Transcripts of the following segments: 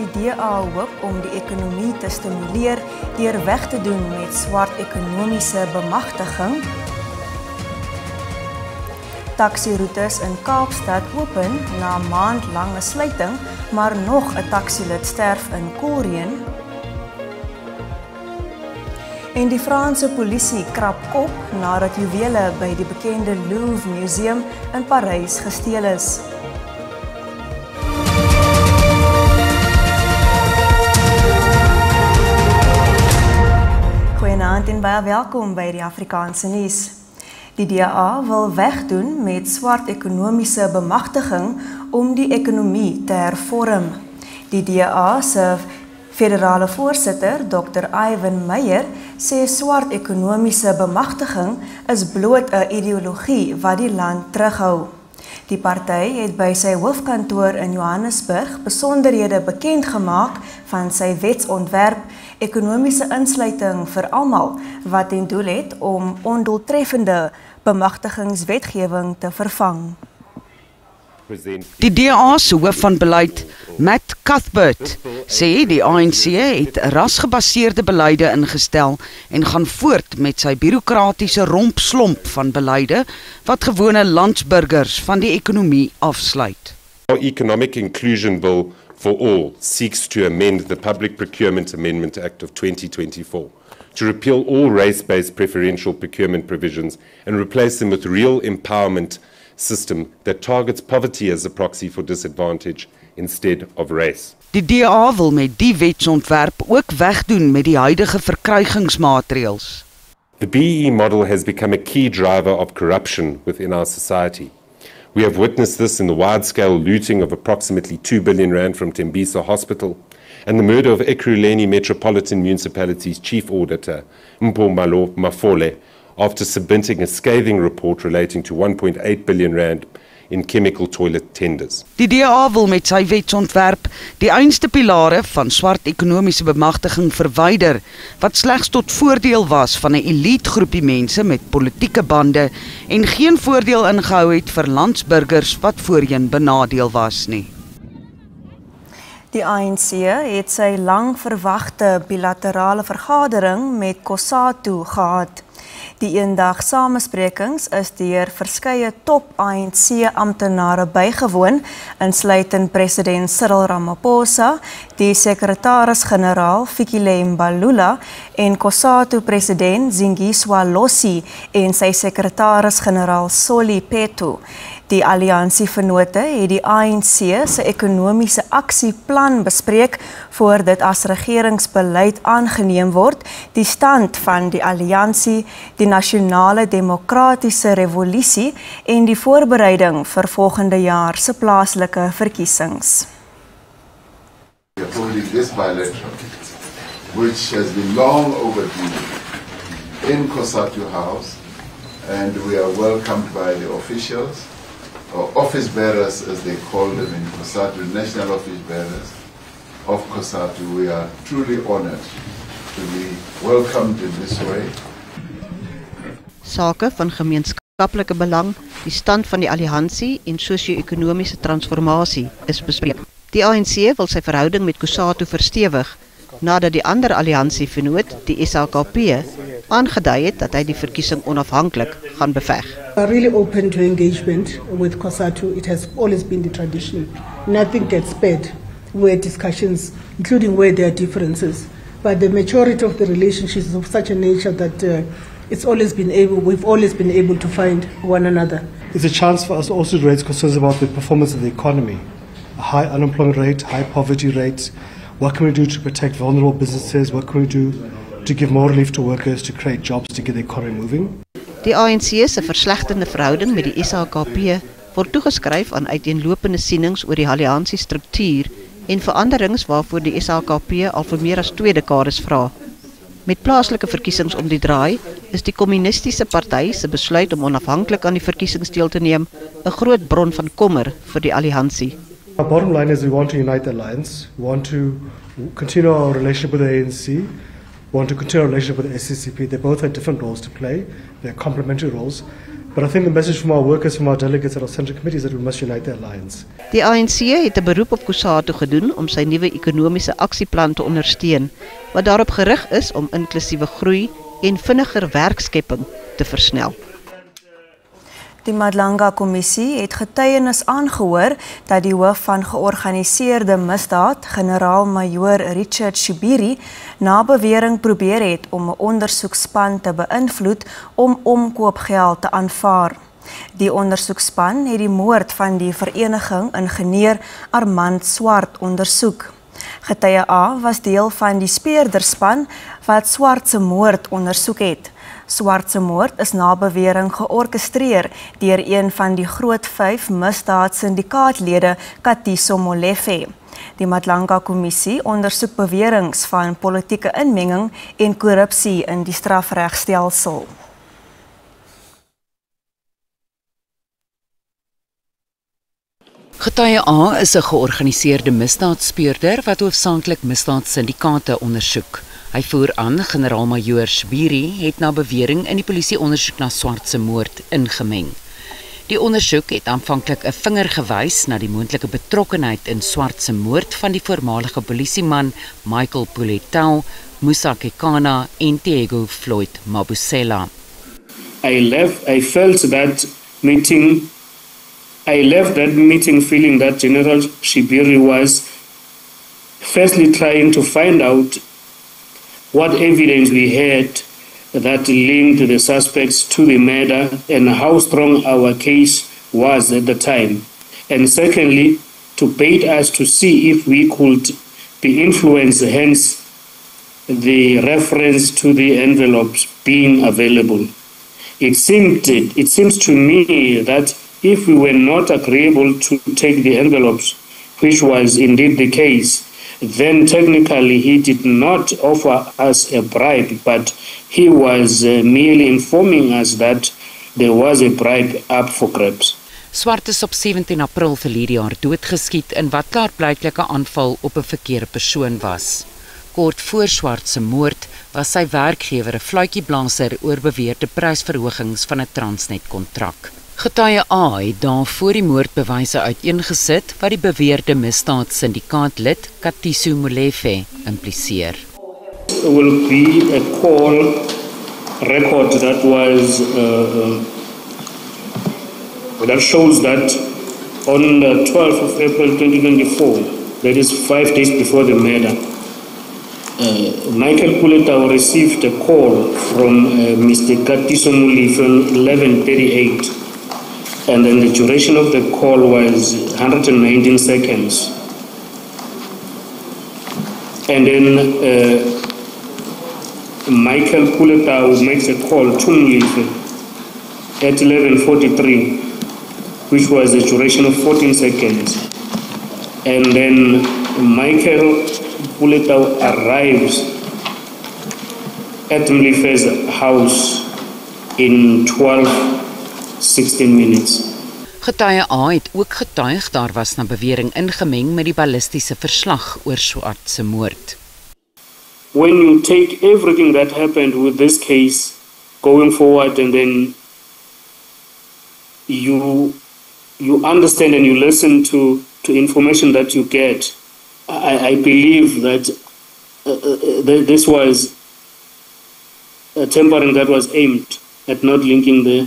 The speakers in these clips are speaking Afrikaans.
Die DA hoop om die ekonomie te stimuleer deur weg te doen met swart ekonomiese bemagtiging. Taksiroetes in Kaapstad open na maandlange sluiting, maar nog 'n taksilid sterf in koelreën. En die Franse polisie krap kop nadat juwele by die bekende Louvre Museum in Parys gesteel is. Goeienaand en baie welkom by die Afrikaanse nuus. Die DA wil wegdoen met swart ekonomiese bemagtiging om die ekonomie te hervorm. Die DA se federale voorsitter, Dr. Ivan Meyer, sê swart ekonomiese bemagtiging is bloot 'n ideologie wat die land terughou. Die party het by sy hoofkantoor in Johannesburg besonderhede bekend gemaak van sy wetsontwerp ekonomiese insluiting vir almal wat ten doel het om ondoeltreffende bemagtigingswetgewing te vervang. Die DA se hoof van beleid, Matt Cuthbert, sê die ANC het rasgebaseerde beleide ingestel en gaan voort met sy bureaukratiese rompslomp van beleide wat gewone landsburgers van die ekonomie afsluit. Our Economic Inclusion Bill for All seeks to amend the Public Procurement Amendment Act of 2024 to repeal all race-based preferential procurement provisions and replace them with real empowerment system that targets poverty as a proxy for disadvantage instead of race. Die DA wil met die wetsontwerp ook wegdoen met die huidige verkrygingsmaatreëls. The BEE model has become a key driver of corruption within our society. We have witnessed this in the wide-scale looting of approximately 2 billion rand from Tembisa Hospital and the murder of Ekurhuleni Metropolitan Municipality's chief auditor, Mpho Mafole, after submitting a scathing report relating to 1.8 billion rand in chemical toilet tenders. Die DA wil met sy wetsontwerp die einste pilare van swart ekonomiese bemagtiging verwyder, wat slegs tot voordeel was van 'n elite groepie mense met politieke bande en geen voordeel ingehou het vir landsburgers wat voorheen benadeel was nie. Die ANC het sy lang verwagte bilaterale vergadering met COSATU gehad. Die eendag samesprekings is deur verskeie top ANC amptenare bygewoon, insluitend president Cyril Ramaphosa, die sekretaris-generaal Fikile Mbalula en COSATU president Zingiswa Losi en sy sekretaris-generaal Soli Petu. Die alliansievennote het die ANC se ekonomiese aksieplan bespreek voor dit as regeringsbeleid aangeneem word, die stand van die alliansie, die nasionale demokratiese revolusie en die voorbereiding vir volgende jaar se plaaslike verkiesings. We are holding this bilateral, which has been long overdue in COSATU House, and we are welcomed by the officials, or office bearers as they call them in COSATU, national office bearers of COSATU. We are truly honored to be welcomed in this way. Sake van gemeenskaplike belang, die stand van die alliansie en sosio-ekonomiese transformasie is bespreek. Die ANC wil sy verhouding met COSATU verstewig, nadat die ander alliansievennoot, die SHKP, aangedui het dat hy die verkiesing onafhanklik gaan beveg. We are really open to engagement with COSATU. It has always been the tradition. Nothing gets spared where discussions, including where there are differences. But the majority of the relationships is of such a nature that we've always been able to find one another. It's a chance for us also to raise concerns about the performance of the economy. A high unemployment rate, high poverty rates. What can we do to protect vulnerable businesses? What can we do to give more relief to workers, to create jobs, to get the economy moving? Die ANC se verslegtende verhouding met die SHKP word toegeskryf aan uiteenlopende sienings oor die alliansiestruktuur en veranderings waarvoor die SHKP al vir meer as 2 dekades vra. Met plaaslike verkiesings om die draai, is die kommunistiese party se besluit om onafhanklik aan die verkiesings deel te neem 'n groot bron van kommer vir die alliansie. Our bottom line is we want to unite the alliance, we want to continue our relationship with the ANC, we want to continue our relationship with the SCCP. They both have different roles to play, they're complementary roles, But I think the message from our workers, from our delegates at our central committee is that we must unite the alliance. Die ANC het 'n beroep op Cosatu gedoen om sy nuwe ekonomiese aksieplan te ondersteun, wat daarop gerig is om inklusiewe groei en vinniger werkskepping te versnel. Die Madlanga-kommissie het getuienis aangehoor dat die hoof van georganiseerde misdaad, generaal-majoor Richard Shibiri, na bewering probeer het om 'n ondersoekspan te beïnvloed om omkoopgeld te aanvaar. Die ondersoekspan het die moord van die vereniging ingenieur Armand Swart ondersoek. Getuie A was deel van die speurderspan wat Swart se moord ondersoek het. Swart se moord is na bewering georkestreer deur een van die groot 5 misdaadsyndikaatlede, Katiso Molefe. Die Madlanga-kommissie ondersoek beweringe van politieke inmenging en korrupsie in die strafregstelsel. Getuie A is 'n georganiseerde misdaadspeurder wat hoofsaaklik misdaadsyndikaate ondersoek. Hy voer aan generaal-majoor Shibiri het na bewering in die polisie ondersoek na Swart se moord ingemeng. Die ondersoek het aanvanklik 'n vinger gewys na die moontlike betrokkenheid in Swart se moord van die voormalige polisieman Michael Puletau, Musa Kekana en Diego Floyd Mabusela. I felt that meeting I left that meeting feeling that General Shibiri was firstly trying to find out what evidence we had that linked the suspects to the murder and how strong our case was at the time. And secondly, to bait us to see if we could be influenced, hence the reference to the envelopes being available. It seems to me that if we were not agreeable to take the envelopes, which was indeed the case, then technically he did not offer us a bribe, but he was merely informing us that there was a bribe up for grabs. Swart is op 17 April verlede jaar doodgeskiet in wat klaarblijklik 'n aanval op 'n verkeerde persoon was. Kort voor Swart se moord was sy werkgewer 'n fluitjieblaser oor beweerde prysverhogings van 'n Transnet-kontrak. Getuie A het daarvoor die moordbewyse uiteengesit wat die beweerde misdaadsyndikaatlid Katiso Molefe impliseer. There will be a call record that was that shows that on the 12th of April 2024, that is 5 days before the murder, Michael Puletau received a call from Mr. Katiso Molefe at 11:38. And then the duration of the call was 119 seconds. And then Michael Puletau makes a call to Molefe at 11:43, which was a duration of 14 seconds. And then Michael Puletau arrives at Molefe's house in 16 minutes. Getuie A het ook getuig daar was na bewering ingemeng met die ballistiese verslag oor Swart se moord. When you take everything that happened with this case going forward and then you understand and you listen to information that you get, I believe that this was a tampering that was aimed at not linking the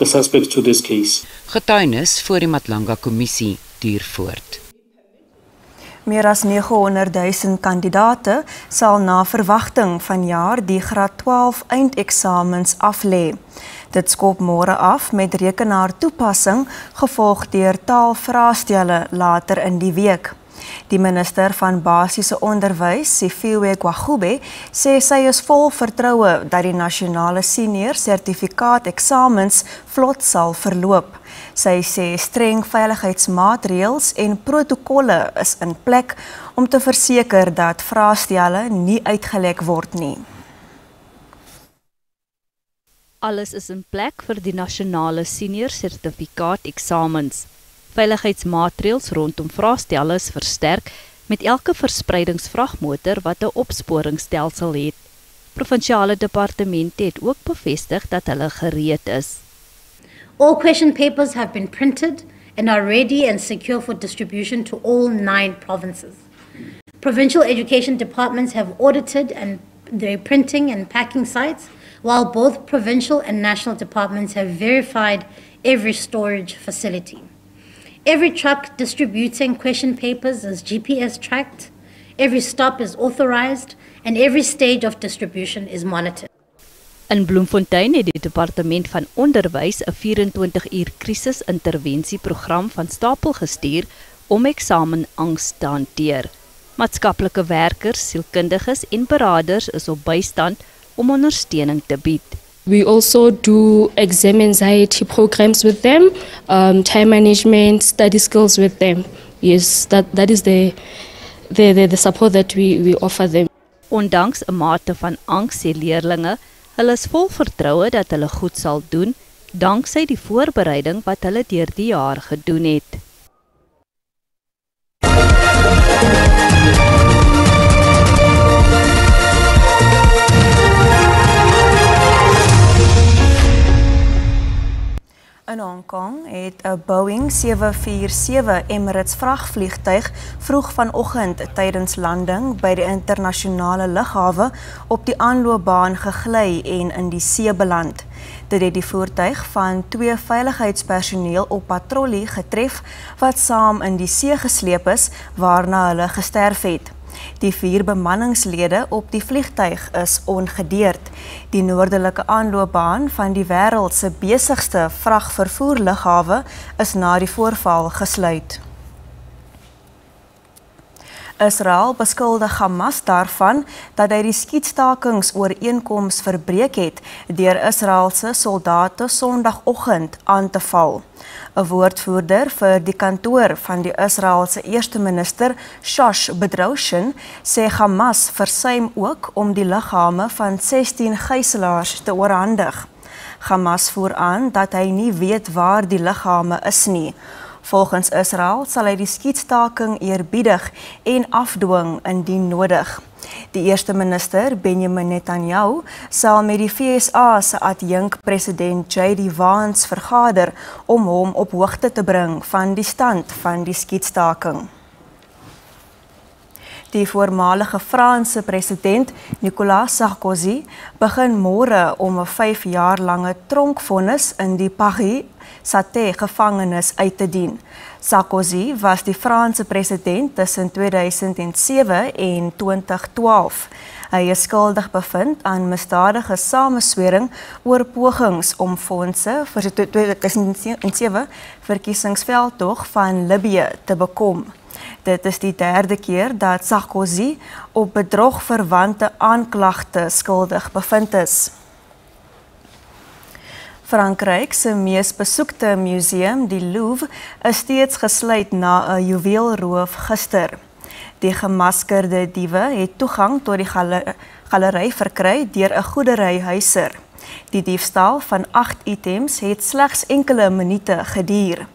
suspects to this case. Getuienis voor die Madlanga-kommissie duur voort. Meer as 900,000 kandidate sal na verwagting vanjaar die graad 12 eindeksamens aflê. Dit skop môre af met rekenaartoepassing gevolg deur taalvraestelle later in die week. Die minister van basiese onderwys, Sifiwe Gwagube, sê sy is vol vertroue dat die nasionale senior sertifikaat eksamens vlot sal verloop. Sy sê streng veiligheidsmaatreëls en protokolle is in plek om te verseker dat vraestelle nie uitgelek word nie. Alles is in plek vir die nasionale senior sertifikaat eksamens. Veiligheidsmaatreëls rondom vraestelle is versterk met elke verspreidingsvragmotor wat 'n opsporingsstelsel het. Provinsiale departemente het ook bevestig dat hulle gereed is. All question papers have been printed and are ready and secure for distribution to all 9 provinces. Provincial education departments have audited and their printing and packing sites, while both provincial and national departments have verified every storage facility. Every truck distributing question papers is GPS tracked, every stop is authorized, and every stage of distribution is monitored. In Bloemfontein het die Departement van Onderwys 'n 24-uur krisisintervensieprogram van stapel gestuur om eksamenangs te hanteer. Maatskaplike werkers, sielkundiges en beraders is op bystand om ondersteuning te bied. We also do exam anxiety programs with them, time management, study skills with them. Yes, that is the support that we offer them. Ondanks 'n mate van angs sê leerlinge, hulle is vol vertroue dat hulle goed sal doen, danksy die voorbereiding wat hulle deur die jaar gedoen het. In Hong Kong het 'n Boeing 747 Emirates vragvliegtuig vroeg vanoggend tydens landing by die internasionale lughawe op die aanloopbaan gegly en in die see beland. Dit het die voertuig van 2 veiligheidspersoneel op patrollie getref wat saam in die see gesleep is, waarna hulle gesterf het. Die 4 bemanningslede op die vliegtuig is ongedeerd. Die noordelike aanloopbaan van die wêreld se besigste vragvervoerlughawe is na die voorval gesluit. Israel beskuldig Hamas daarvan dat hy die skietstakingsooreenkoms verbreek het deur Israelse soldate Sondagoggend aan te val. 'n Woordvoerder vir die kantoor van die Israelse eerste minister Shosh Bedrosian sê Hamas versuim ook om die liggame van 16 gijslaars te oorhandig. Hamas voer aan dat hy nie weet waar die liggame is nie. Volgens Israel sal hy die skietstaking eerbiedig en afdwing indien nodig. Die eerste minister, Benjamin Netanyahu, sal met die VSA se adjunk-president J.D. Vance vergader om hom op hoogte te bring van die stand van die skietstaking. Die voormalige Franse president Nicolas Sarkozy begin môre om 'n 5 jaar lange tronkvonnis in die Paris-Sate gevangenis uit te dien. Sarkozy was die Franse president tussen 2007 en 2012. Hy is skuldig bevind aan misdadige sameswering oor pogings om fondse vir die 2007 verkiesingsveldtog van Libië te bekom. Dit is die 3de keer dat Sarkozy op bedrogverwante aanklagte skuldig bevind is. Frankryk se mees besoekte museum, die Louvre, is steeds gesluit na 'n juweelroof gister. Die gemaskerde diewe het toegang tot die galery verkry deur 'n goederyhuiser. Die diefstal van 8 items het slegs enkele minute geduur.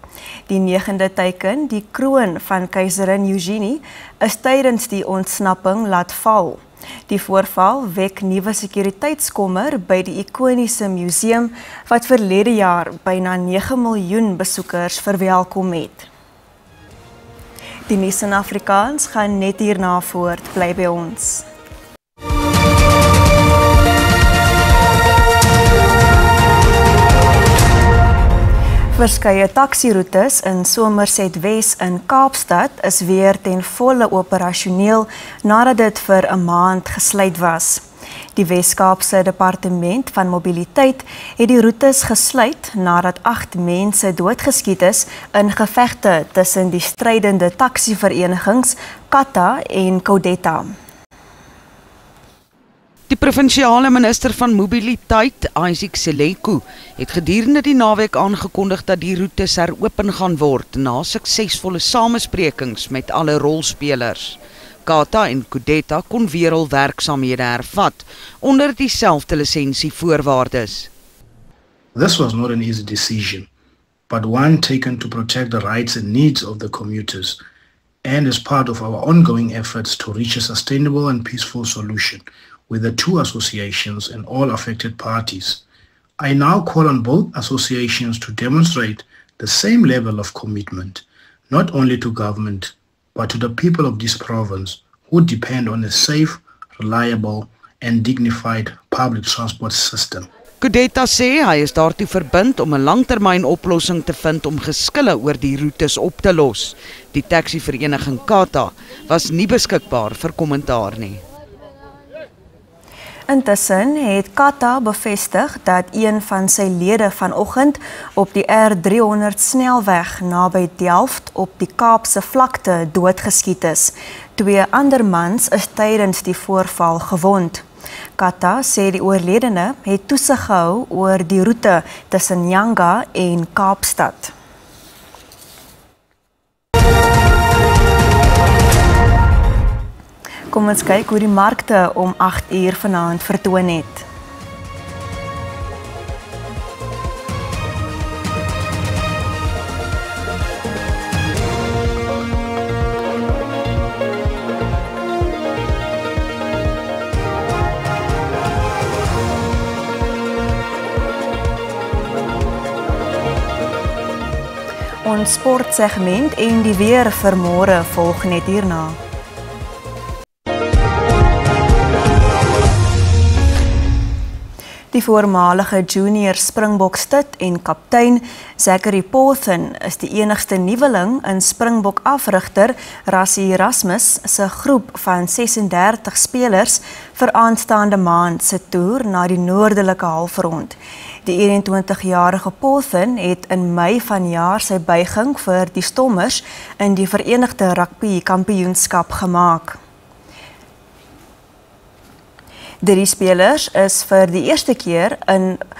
Die 9de teiken, die kroon van keiserin Eugenie, is tydens die ontsnapping laat val. Die voorval wek nuwe sekuriteitskommer by die ikoniese museum wat verlede jaar byna 9 miljoen besoekers verwelkom het. Die nuus in Afrikaans gaan net hierna voort, bly by ons. Verskeie taksiroetes in Somerset Wes in Kaapstad is weer ten volle operasioneel nadat dit vir 'n maand gesluit was. Die Wes-Kaapse Departement van Mobiliteit het die roetes gesluit nadat 8 mense doodgeskiet is in gevegte tussen die strydende taksiverenigings Kata en Codeta. Die provinsiale minister van Mobiliteit, Isaac Seleku, het gedurende die naweek aangekondig dat die roetes heropen gaan word na suksesvolle samesprekings met alle rolspelers. Kata en Codeta kon weer hul werksaamhede hervat onder dieselfde lisensievoorwaardes. This was not an easy decision, but one taken to protect the rights and needs of the commuters and as part of our ongoing efforts to reach a sustainable and peaceful solution with the 2 associations and all affected parties. I now call on both associations to demonstrate the same level of commitment, not only to government, but to the people of this province who depend on a safe, reliable, and dignified public transport system. Kudeta sê hy is daartoe verbind om 'n langtermynoplossing te vind om geskille oor die roetes op te los. Die taxi-vereniging Kata was nie beskikbaar vir kommentaar nie. Intussen het Kata bevestig dat een van sy lede vanoggend op die R300 snelweg naby Delft op die Kaapse vlakte doodgeskiet is. 2 ander mans is tydens die voorval gewond. Kata sê die oorledene het toesig gehou oor die roete tussen Nyanga en Kaapstad. Kom ons kyk hoe die markte om 8 uur vanaand vertoon het. Ons sportsegment en die weer vir môre volg net hierna. Die voormalige junior Springbok stit en kaptein Zachary Paulson is die enigste nuweling in Springbok afrigter Rassie Erasmus se groep van 36 spelers vir aanstaande maand se toer na die noordelike halfrond. Die 21-jarige Paulson het in Mei vanjaar sy buiging vir die Stormers in die Verenigde Rugby Kampioenskap gemaak. 3 spelers is vir die eerste keer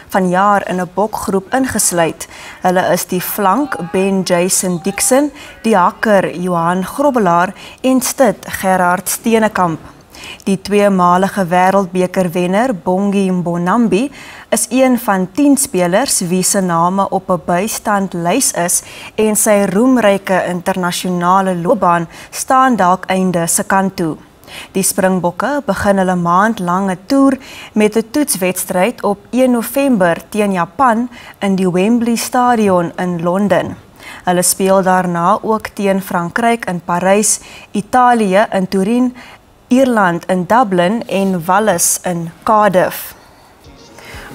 vanjaar in 'n bokgroep ingesluit. Hulle is die flank Ben Jason Dixon, die hakker Johan Grobbelaar en stit Gerard Steenekamp. Die 2-malige wêreldbekerwenner Bongi Mbonambi is een van 10 spelers wie se name op 'n bystandlys is en sy roemryke internasionale loopbaan staan dalk einde se kant toe. Die Springbokke begin hulle maandlange toer met 'n toetswedstryd op 1 November teen Japan in die Wembley Stadion in Londen. Hulle speel daarna ook teen Frankryk in Parys, Italië in Turin, Ierland in Dublin en Wales in Cardiff.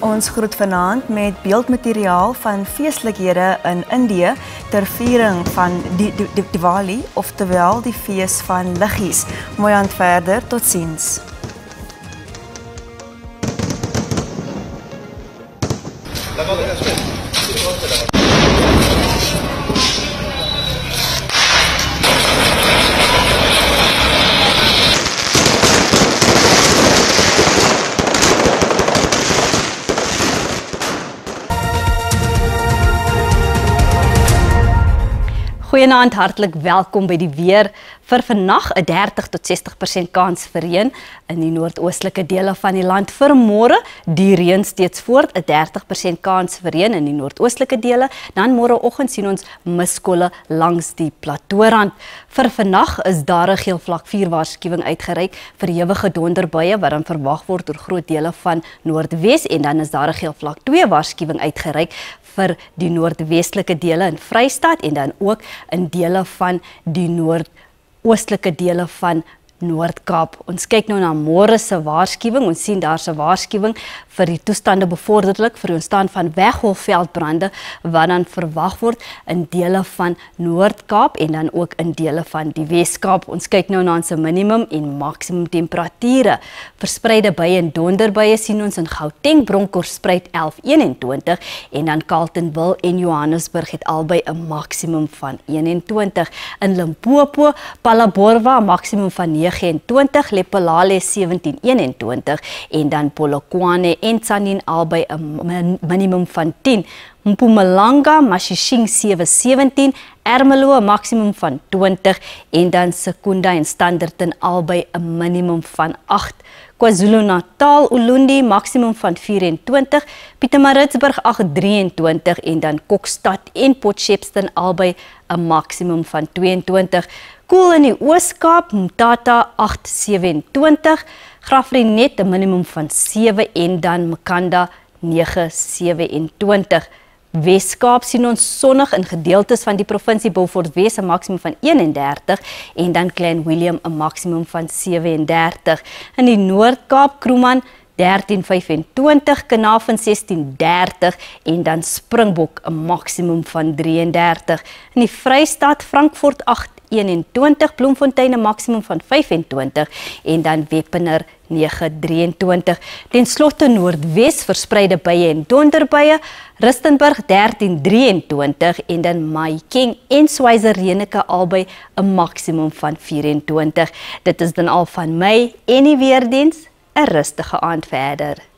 Ons groet vanaand met beeldmateriaal van feestlikhede in Indië ter viering van die Diwali, oftewel die fees van liggies. Mooi aand verder, totsiens. Goeienaand, hartlik welkom by die weer. Vir vannag 'n 30 tot 60% kans vir reën in die noordoostelike dele van die land. Vir môre die reën steeds voort, 'n 30% kans vir reën in die noordoostelike dele. Dan môreoggend sien ons miskolle langs die plateaurand. Vir vannag is daar 'n geel vlak 4 waarskuwing uitgereik vir ewige donderbuie wat dan verwag word oor groot dele van Noordwes, en dan is daar 'n geel vlak 2 waarskuwing uitgereik vir die noordwestelike dele in Vrystaat en dan ook in dele van die noordoostelike dele van Noord-Kaap. Ons kyk nou na môre se waarskuwing. Ons sien daar 'n waarskuwing vir die toestande bevorderlik vir die ontstaan van weggolfveldbrande wat dan verwag word in dele van Noord-Kaap en dan ook in dele van die Wes-Kaap. Ons kyk nou na ons minimum en maksimum temperature. Verspreide buie en donderbuie sien ons in Gauteng, Bronkhorstspruit 11:21 en dan Carletonville en Johannesburg het albei 'n maksimum van 21. In Limpopo, Phalaborwa maksimum van 29, Lephalale 17:21 en dan Polokwane en Tzaneen albei 'n minimum van 10. Mpumalanga, Mashishing 7:17, Ermelo 'n maksimum van 20 en dan Secunda en Standerton albei 'n minimum van 8. KwaZulu-Natal, Ulundi maksimum van 24, Pietermaritzburg 8:23 en dan Kokstad en Potchefstroom albei 'n maksimum van 22. Koel in die Oos-Kaap, Mthatha 8:27, Graaff-Reinet 'n minimum van 7 en dan Makhanda 9:27. Weskaap sien ons sonnig in gedeeltes van die provinsie Beaufort Wes 'n maksimum van 31 en dan Klein Willem 'n maksimum van 37. In die Noord-Kaap Kroeman 13:25, Carnarvon 16:30 en dan Springbok 'n maksimum van 33. In die Vrystaat Frankfurt 8:21, Bloemfontein 'n maksimum van 25 en dan Wepener 9:23. Ten slotte Noordwes verspreide buie en donderbuie, Rustenburg 13:23 en dan Mahikeng en Schweizer-Reneke albei 'n maksimum van 24. Dit is dan al van my en die weerdiens. 'n rustige aand verder.